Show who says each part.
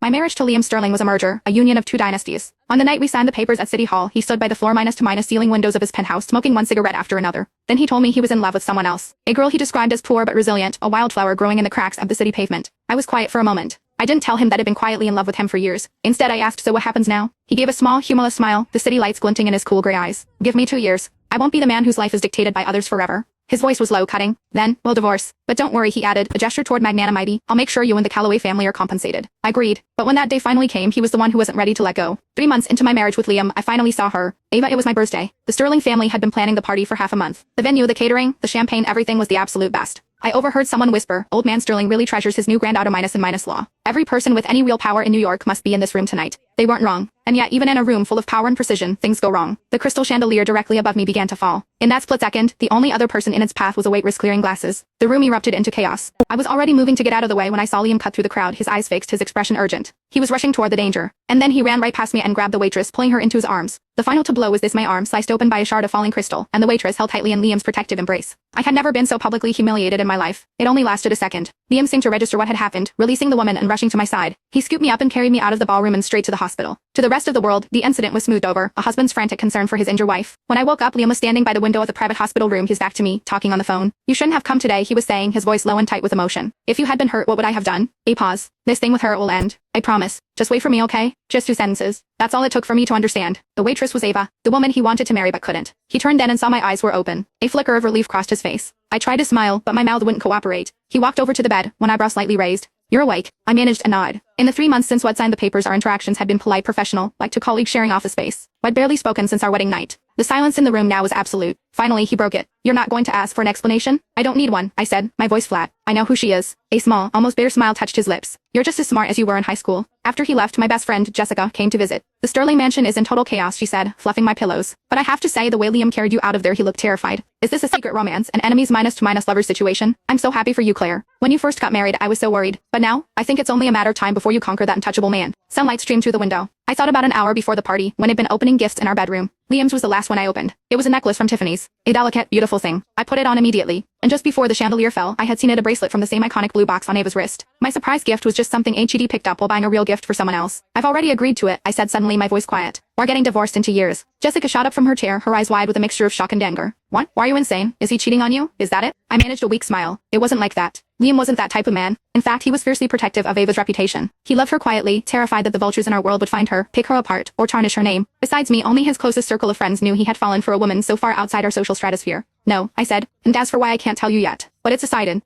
Speaker 1: My marriage to Liam Sterling was a merger, a union of two dynasties. On the night we signed the papers at City Hall, he stood by the floor minus to minus ceiling windows of his penthouse smoking one cigarette after another. Then he told me he was in love with someone else. A girl he described as poor but resilient, a wildflower growing in the cracks of the city pavement. I was quiet for a moment. I didn't tell him that I'd been quietly in love with him for years. Instead I asked, so what happens now? He gave a small, humorless smile, the city lights glinting in his cool gray eyes. Give me 2 years. I won't be the man whose life is dictated by others forever. His voice was low, cutting. Then, we'll divorce. But don't worry, he added, a gesture toward magnanimity. I'll make sure you and the Calloway family are compensated. I agreed. But when that day finally came, he was the one who wasn't ready to let go. 3 months into my marriage with Liam, I finally saw her. Ava, it was my birthday. The Sterling family had been planning the party for half a month. The venue, the catering, the champagne, everything was the absolute best. I overheard someone whisper, old man Sterling really treasures his new grand auto minus and minus law. Every person with any real power in New York must be in this room tonight. They weren't wrong. And yet, even in a room full of power and precision, things go wrong. The crystal chandelier directly above me began to fall. In that split second, the only other person in its path was a waitress clearing glasses. The room erupted into chaos. I was already moving to get out of the way when I saw Liam cut through the crowd, his eyes fixed, his expression urgent. He was rushing toward the danger. And then he ran right past me and grabbed the waitress, pulling her into his arms. The final to blow was this: my arm sliced open by a shard of falling crystal, and the waitress held tightly in Liam's protective embrace. I had never been so publicly humiliated in my life. It only lasted a second. Liam seemed to register what had happened, releasing the woman and rushing to my side. He scooped me up and carried me out of the ballroom and straight to the hospital. To the rest of the world, the incident was smoothed over, a husband's frantic concern for his injured wife. When I woke up, Liam was standing by the window of the private hospital room, his back to me, talking on the phone. You shouldn't have come today, he was saying, his voice low and tight with emotion. If you had been hurt, what would I have done? A pause. This thing with her, it will end. I promise. Just wait for me, okay? Just 2 sentences. That's all it took for me to understand. The waitress was Ava, the woman he wanted to marry but couldn't. He turned then and saw my eyes were open. A flicker of relief crossed his face. I tried to smile, but my mouth wouldn't cooperate. He walked over to the bed, one eyebrow slightly raised. You're awake. I managed a nod. In the 3 months since we'd signed the papers, our interactions had been polite, professional, like two colleagues sharing office space. We'd barely spoken since our wedding night. The silence in the room now was absolute. Finally, he broke it. You're not going to ask for an explanation? I don't need one, I said, my voice flat. I know who she is. A small, almost bitter smile touched his lips. You're just as smart as you were in high school. After he left, my best friend, Jessica, came to visit. The Sterling mansion is in total chaos, she said, fluffing my pillows. But I have to say, the way Liam carried you out of there, he looked terrified. Is this a secret romance, an enemies minus to minus lovers situation? I'm so happy for you, Claire. When you first got married, I was so worried. But now, I think it's only a matter of time before you conquer that untouchable man. Sunlight streamed through the window. I thought about an hour before the party, when I'd been opening gifts in our bedroom. Liam's was the last one I opened. It was a necklace from Tiffany's. A delicate, beautiful thing. I put it on immediately. And just before the chandelier fell, I had seen it, a bracelet from the same iconic blue box on Ava's wrist. My surprise gift was just something HED picked up while buying a real gift for someone else. I've already agreed to it, I said suddenly, my voice quiet. We're getting divorced in 2 years. Jessica shot up from her chair, her eyes wide with a mixture of shock and anger. What? Why are you insane? Is he cheating on you? Is that it? I managed a weak smile. It wasn't like that. Liam wasn't that type of man. In fact, he was fiercely protective of Ava's reputation. He loved her quietly, terrified that the vultures in our world would find her, pick her apart, or tarnish her name. Besides me, only his closest circle of friends knew he had fallen for a woman so far outside our social stratosphere. No, I said, and as for why, I can't tell you yet. But it's decided.